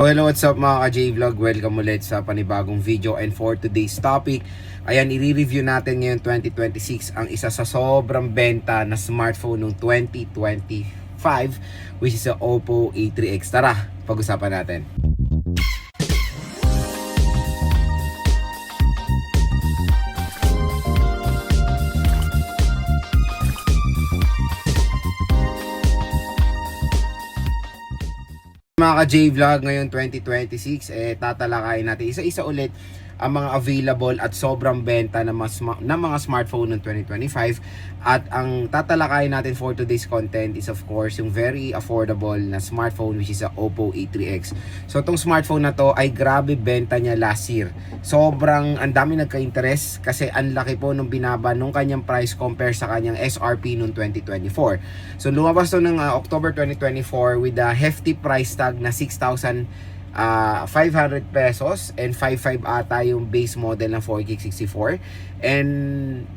Hello, what's up mga ka-J-Vlog? Welcome ulit sa panibagong video, and for today's topic, ayan, i-review natin ngayon 2026 ang isa sa sobrang benta na smartphone ng 2025, which is ang Oppo A3X. Tara, pag-usapan natin. Mga ka-J-Vlog, ngayon 2026, tatalakayin natin isa-isa ulit ang mga available at sobrang benta ng mga smartphone ng 2025. At ang tatalakayin natin for today's content is of course yung very affordable na smartphone, which is a Oppo A3X. So itong smartphone na to ay grabe benta niya last year. Sobrang ang dami nagka-interest kasi ang laki po nung binaba nung kanyang price compare sa kanyang SRP noong 2024. So lumabas to ng October 2024 with a hefty price tag na 6,500 pesos, and 5.5 ata yung base model ng 4GB64. And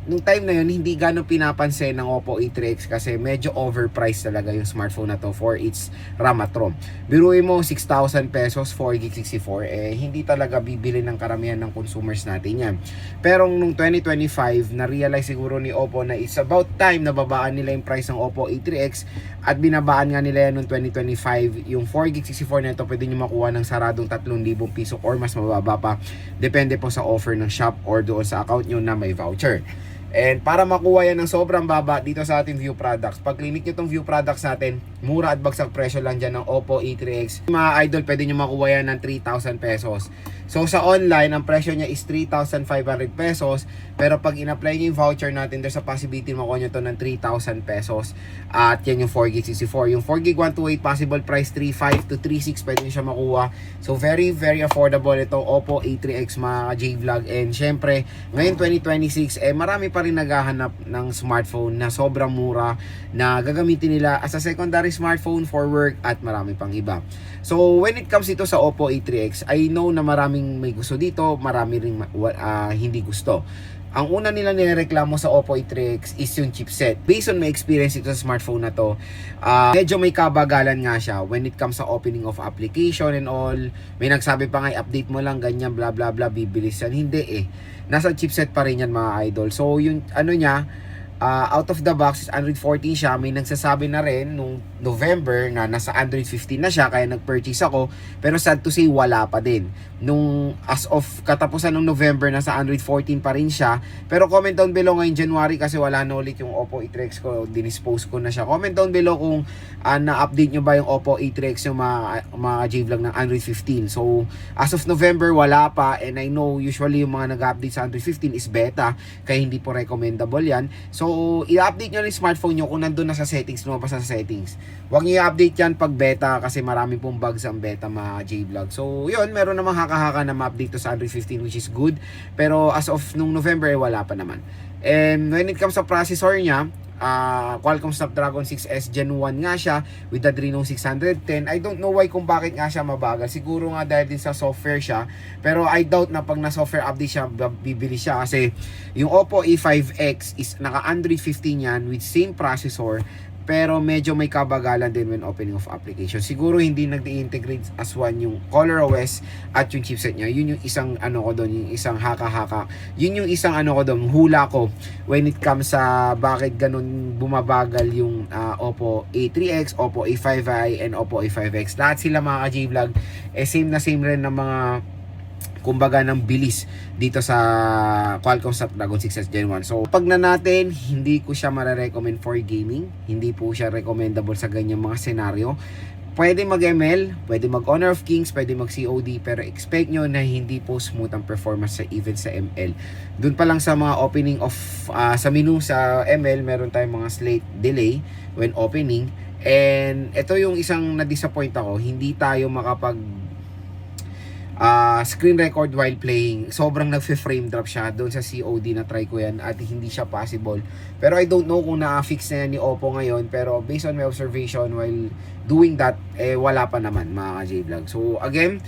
nung time na yun, hindi gano'ng pinapansin ng Oppo A3X kasi medyo overpriced talaga yung smartphone na to for its RAM at ROM. Biruin mo 6,000 pesos 4GB64, hindi talaga bibili ng karamihan ng consumers natin yan. Pero nung 2025, na-realize siguro ni Oppo na it's about time na babaan nila yung price ng Oppo A3X, at binabaan nga nila yan noong 2025. Yung 4GB64 na ito pwede nyo makuha ng saradong 3,000 piso or mas mababa pa, depende po sa offer ng shop or doon sa account nyo na may voucher. And para makuha yan ng sobrang baba dito sa ating view products, pag clinic nyo itong view products natin, mura at bagsak presyo lang dyan ng Oppo A3X. Mga idol, pwede nyo makuha yan ng 3,000 pesos. So sa online, ang presyo niya is 3,500 pesos. Pero pag in-apply nyo yung voucher natin, there's a possibility makuha nyo to ng 3,000 pesos. At yan yung 4GB64. Yung 4GB 128, possible price 3,500 to 3,600 pwede nyo siya makuha. So very affordable itong Oppo A3X mga J-Vlog. And syempre, ngayon 2026, marami pa rin naghahanap ng smartphone na sobrang mura na gagamitin nila as a secondary smartphone for work at marami pang iba. So when it comes dito sa Oppo A3X, I know na maraming may gusto dito, marami ring hindi gusto. Ang una nila nireklamo sa Oppo A3X is yung chipset. Based on my experience ito sa smartphone na to, medyo may kabagalan nga siya when it comes sa opening of application and all. May nagsabi pa nga, update mo lang, ganyan, bla bla bla, bibilis yan. Hindi nasa chipset pa rin yan mga idol. So yung ano niya, out of the box is Android 14 siya. May nagsasabi na rin nung November na nasa Android 15 na siya, kaya nag-purchase ako. Pero sad to say, wala pa din. Nung as of katapusan ng November, nasa Android 14 pa rin siya. Pero comment down below ngayon January, kasi wala na ulit yung Oppo A3X ko, dinispose ko na siya. Comment down below kung na-update nyo ba yung Oppo A3X yung mga J-Vlog ng Android 15. So as of November, wala pa. And I know usually yung mga nag-update sa Android 15 is beta, kaya hindi po recommendable yan. So i-update nyo yung smartphone nyo kung nandun na sa settings, lumabas na sa settings. Huwag nyo i-update yan pag beta, kasi marami pong bugs ang beta mga J-Vlog. So yun, meron namang haka-haka na ma-update to sa Android 15, which is good. Pero as of nung November, wala pa naman. And when it comes sa processor niya, Qualcomm Snapdragon 6S Gen 1 nga siya with Adreno 610. I don't know why kung bakit nga siya mabagal. Siguro nga dahil din sa software siya. Pero I doubt na pag na-software update siya, bibili siya. Kasi yung Oppo A5X is naka-Android 15 yan with same processor, pero medyo may kabagalan din when opening of application. Siguro hindi nag-integrate as one yung ColorOS at yung chipset niya. Yun yung isang ano ko doon, yung isang haka-haka. Yun yung isang ano ko doon, hula ko when it comes sa bakit ganun bumabagal yung Oppo A3X, Oppo A5i, and Oppo A5X. Lahat sila mga ka-J-Vlog, same na same rin ng mga kumbaga ng bilis dito sa Qualcomm Snapdragon 6S Gen 1. So pag na natin, hindi ko siya mare-recommend for gaming. Hindi po siya recommendable sa ganyang mga senaryo. Pwede mag-ML, pwede mag-Honor of Kings, pwede mag-COD, pero expect nyo na hindi po smooth ang performance sa even sa ML. Doon pa lang sa mga opening of sa menu sa ML, meron tayong mga slate delay when opening. And ito yung isang na-disappoint ako, hindi tayo makapag screen record while playing. Sobrang nagfe-frame drop siya doon sa COD, na try ko yan at hindi siya possible. Pero I don't know kung na-fix na yan ni Oppo ngayon, pero based on my observation while doing that, wala pa naman mga J-Vlog. So again,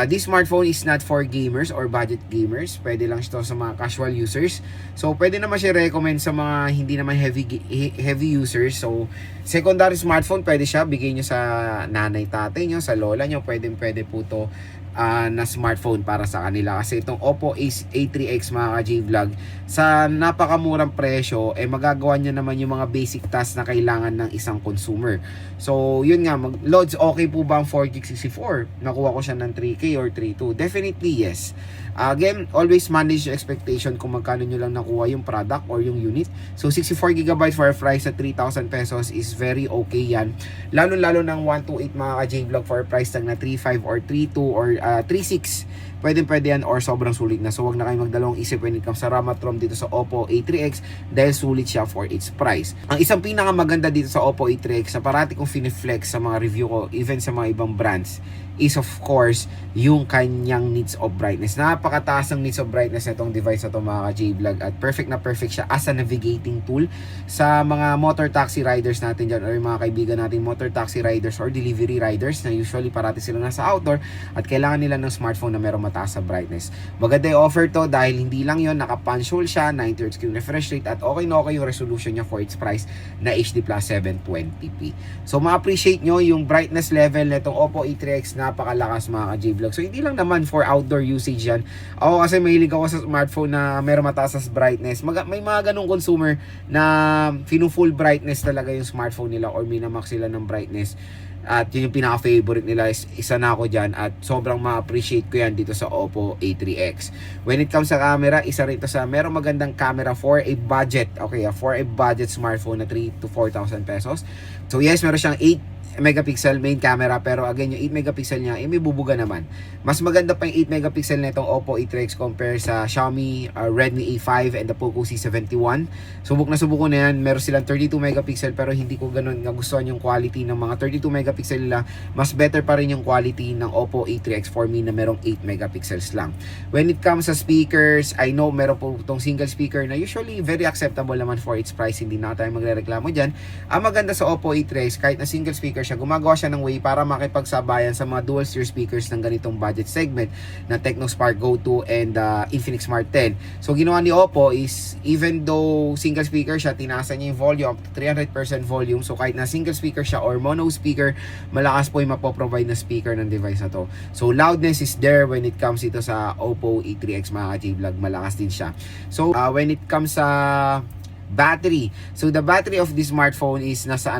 This smartphone is not for gamers or budget gamers. Pwede lang ito sa mga casual users. So, pwede naman siya recommend sa mga hindi naman heavy users. So, secondary smartphone, pwede siya. Bigay nyo sa nanay, tatay nyo, sa lola nyo. Pwede po to na smartphone para sa kanila. Kasi itong Oppo A3X mga ka-J-Vlog, sa napakamurang presyo, magagawa nyo naman yung mga basic tasks na kailangan ng isang consumer. So, yun nga, loads okay po ba ang 4K64? Nakuha ko siya ng 3K or 3.2? Definitely yes. Again, always manage your expectation kung magkano nyo lang nakuha yung product or yung unit. So, 64GB for a price at 3,000 pesos is very okay yan. Lalo ng 128 mga ka-J-Vlog for a price tag na 3.5 or 3.2 or 3.6. Pwede yan or sobrang sulit na. So, wag na kayo magdalawang isip when it comes sa RAM at ROM dito sa Oppo A3X dahil sulit siya for its price. Ang isang pinakamaganda dito sa Oppo A3X na parati kong fine-flex sa mga review ko, even sa mga ibang brands, is of course yung kanyang nits of brightness. Napakataas ng nits of brightness na itong device na ito mga ka-J-Vlog at perfect na perfect siya as a navigating tool sa mga motor taxi riders natin dyan or yung mga kaibigan natin motor taxi riders or delivery riders na usually parati sila nasa outdoor at kailangan nila ng smartphone na merong mataas sa brightness. Maganda yung offer to dahil hindi lang yon, naka-punch hole siya, 90Hz screen refresh rate at okay na okay yung resolution niya for its price na HD Plus 720p. So ma-appreciate nyo yung brightness level na itong Oppo A3X, napakalakas mga ka-J-Vlog. So hindi lang naman for outdoor usage yan. Ako kasi mahilig ako sa smartphone na meron mataas sa brightness. May mga ganong consumer na full brightness talaga yung smartphone nila or minamax sila ng brightness. At yun yung pinaka-favorite nila, isa na ako dyan at sobrang ma-appreciate ko yan dito sa Oppo A3X. When it comes sa camera, isa rito sa merong magandang camera for a budget. Okay, for a budget smartphone na 3,000 to 4,000 pesos. So yes, meron siyang 8 megapixel main camera pero again yung 8 megapixel niya may bubuga naman. Mas maganda pa yung 8 megapixel na itong Oppo A3X compare sa Xiaomi Redmi A5 and the Poco C71. Subok ko na yan. Meron silang 32 megapixel pero hindi ko ganun nagustuhan yung quality ng mga 32 megapixel nila. Mas better pa rin yung quality ng Oppo A3X for me na merong 8 megapixels lang. When it comes sa speakers, I know meron po itong single speaker na usually very acceptable naman for its price. Hindi na tayo magrereklamo dyan. Ang maganda sa Oppo A3X, kahit na single speaker siya, gumagawa siya ng way para makipagsabayan sa mga dual steer speakers ng ganitong budget segment na Tecno Spark Go 2 and Infinix Smart 10. So ginawa ni Oppo is even though single speaker siya, tinaasan niya yung volume up to 300% volume. So kahit na single speaker siya or mono speaker, malakas po yung mapoprovide na speaker ng device na to. So loudness is there when it comes ito sa Oppo A3X mga ka-J-Vlog, malakas din siya. So when it comes sa battery, so the battery of this smartphone is nasa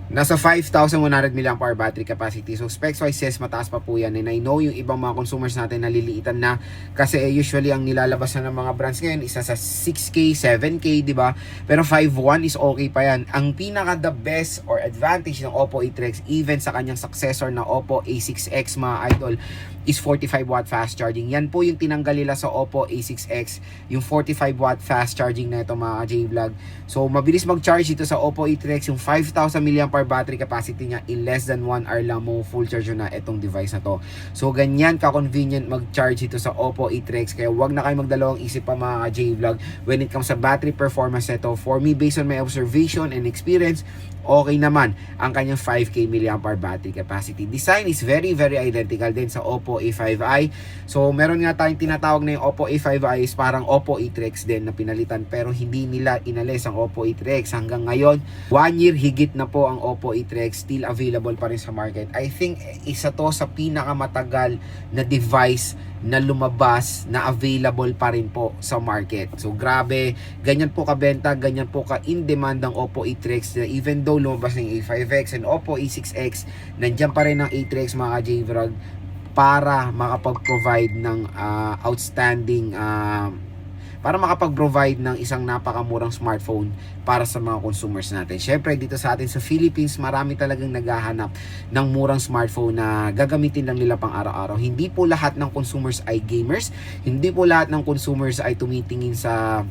nasa 5,100 mAh battery capacity. So specs wise yes, mataas pa po yan. And I know yung ibang mga consumers natin naliliitan na kasi usually ang nilalabas na ng mga brands ngayon isa sa 6K, 7K, di ba? Pero 5.1 is okay pa yan. Ang pinaka the best or advantage ng Oppo A3X even sa kanyang successor na Oppo A6X mga idol is 45 watt fast charging. Yan po yung tinanggal nila sa Oppo A6X, yung 45 watt fast charging na ito mga J-Vlog. So mabilis mag-charge ito sa Oppo A3X, yung 5,000 mAh battery capacity niya in less than 1 hour lang mo full charge na itong device na to. So ganyan ka-convenient mag-charge ito sa Oppo A3X, kaya wag na kayo magdalawang isip pa mga J-Vlog when it comes sa battery performance nito. For me, based on my observation and experience, okay naman ang kanyang 5K mAh battery capacity. Design is very identical din sa Oppo A5i. So meron nga tayong tinatawag na yung Oppo A5i is parang Oppo A3X din na pinalitan pero hindi nila inalis ang Oppo A3X. Hanggang ngayon, 1 year higit na po ang Oppo A3X, still available pa rin sa market. I think isa to sa pinakamatagal na device na lumabas na available pa rin po sa market. So grabe, ganyan po kabenta, ganyan po ka-in demand ng Oppo A3X na even though lumabas ng A5X and Oppo A6X, nandiyan pa rin ang A3X mga J-Vlog para makapag-provide ng outstanding para makapag-provide ng isang napakamurang smartphone para sa mga consumers natin. Syempre, dito sa atin sa Philippines, marami talagang naghahanap ng murang smartphone na gagamitin lang nila pang araw-araw. Hindi po lahat ng consumers ay gamers. Hindi po lahat ng consumers ay tumitingin sa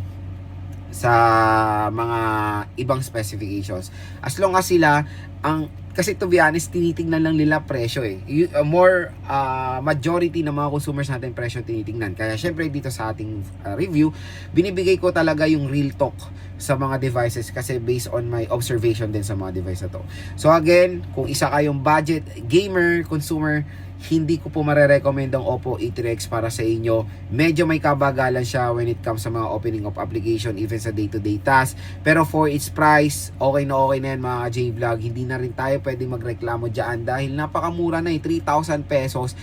mga ibang specifications. As long as sila kasi to be honest, tinitingnan lang nila presyo eh. Majority ng mga consumers natin presyo tinitingnan. Kaya syempre dito sa ating review, binibigay ko talaga yung real talk sa mga devices kasi based on my observation din sa mga device na to. So again, kung isa kayong budget gamer, consumer, hindi ko po marerecommend ang Oppo A3X para sa inyo. Medyo may kabagalan siya when it comes sa mga opening of application, even sa day-to-day task. Pero for its price, okay na yan mga J-Vlog. Hindi na rin tayo pwede magreklamo dyan dahil napakamura na 3,000 pesos.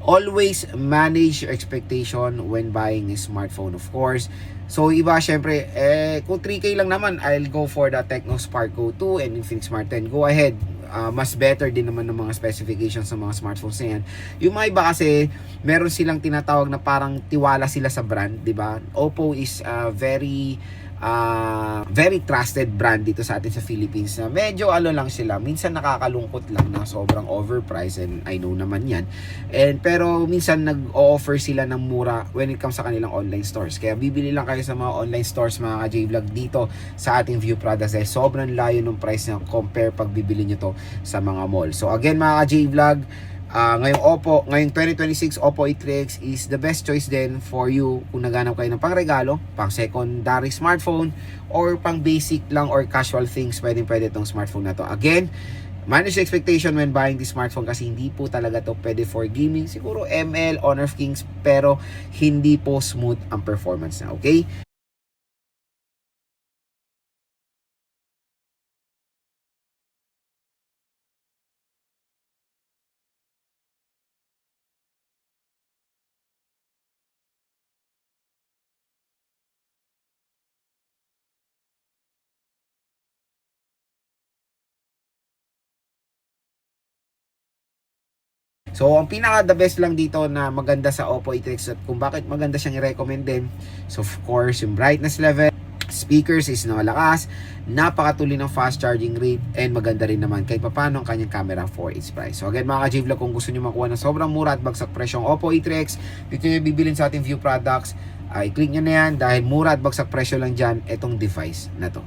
Always manage your expectation when buying a smartphone, of course. So iba syempre, kung 3K lang naman, I'll go for the Tecno Spark Go 2 and Infinix Smart 10. Go ahead. Mas better din naman ng mga specifications sa mga smartphones na yan. Yung mga iba kasi, meron silang tinatawag na parang tiwala sila sa brand, di ba? Oppo is very trusted brand dito sa atin sa Philippines na medyo lang sila, minsan nakakalungkot lang na sobrang overpriced, and I know naman yan, pero minsan nag-o-offer sila ng mura when it comes sa kanilang online stores. Kaya bibili lang kayo sa mga online stores mga ka-J-Vlog dito sa ating View products dahil sobrang layo ng price niya compare pag bibili nyo to sa mga mall. So again mga ka-J-Vlog, ngayong 2026 Oppo A3X is the best choice din for you kung naghanap kayo ng pangregalo, pang secondary smartphone, or pang basic lang or casual things. Pwede itong smartphone na to. Again, manage expectation when buying this smartphone kasi hindi po talaga to pwede for gaming. Siguro ML, Honor of Kings, pero hindi po smooth ang performance na, okay? So, ang pinaka the best lang dito na maganda sa Oppo A3X at kung bakit maganda siyang i-recommend din. So, of course, yung brightness level, speakers is na malakas, napakatuloy ng fast charging rate, and maganda rin naman kahit paano ang kanyang camera for its price. So, again mga ka-J-Vlog, kung gusto nyo makuha ng sobrang mura at bagsak presyong Oppo A3X, dito nyo bibilin sa ating View products, i-click nyo na yan dahil mura at bagsak presyo lang dyan itong device na to.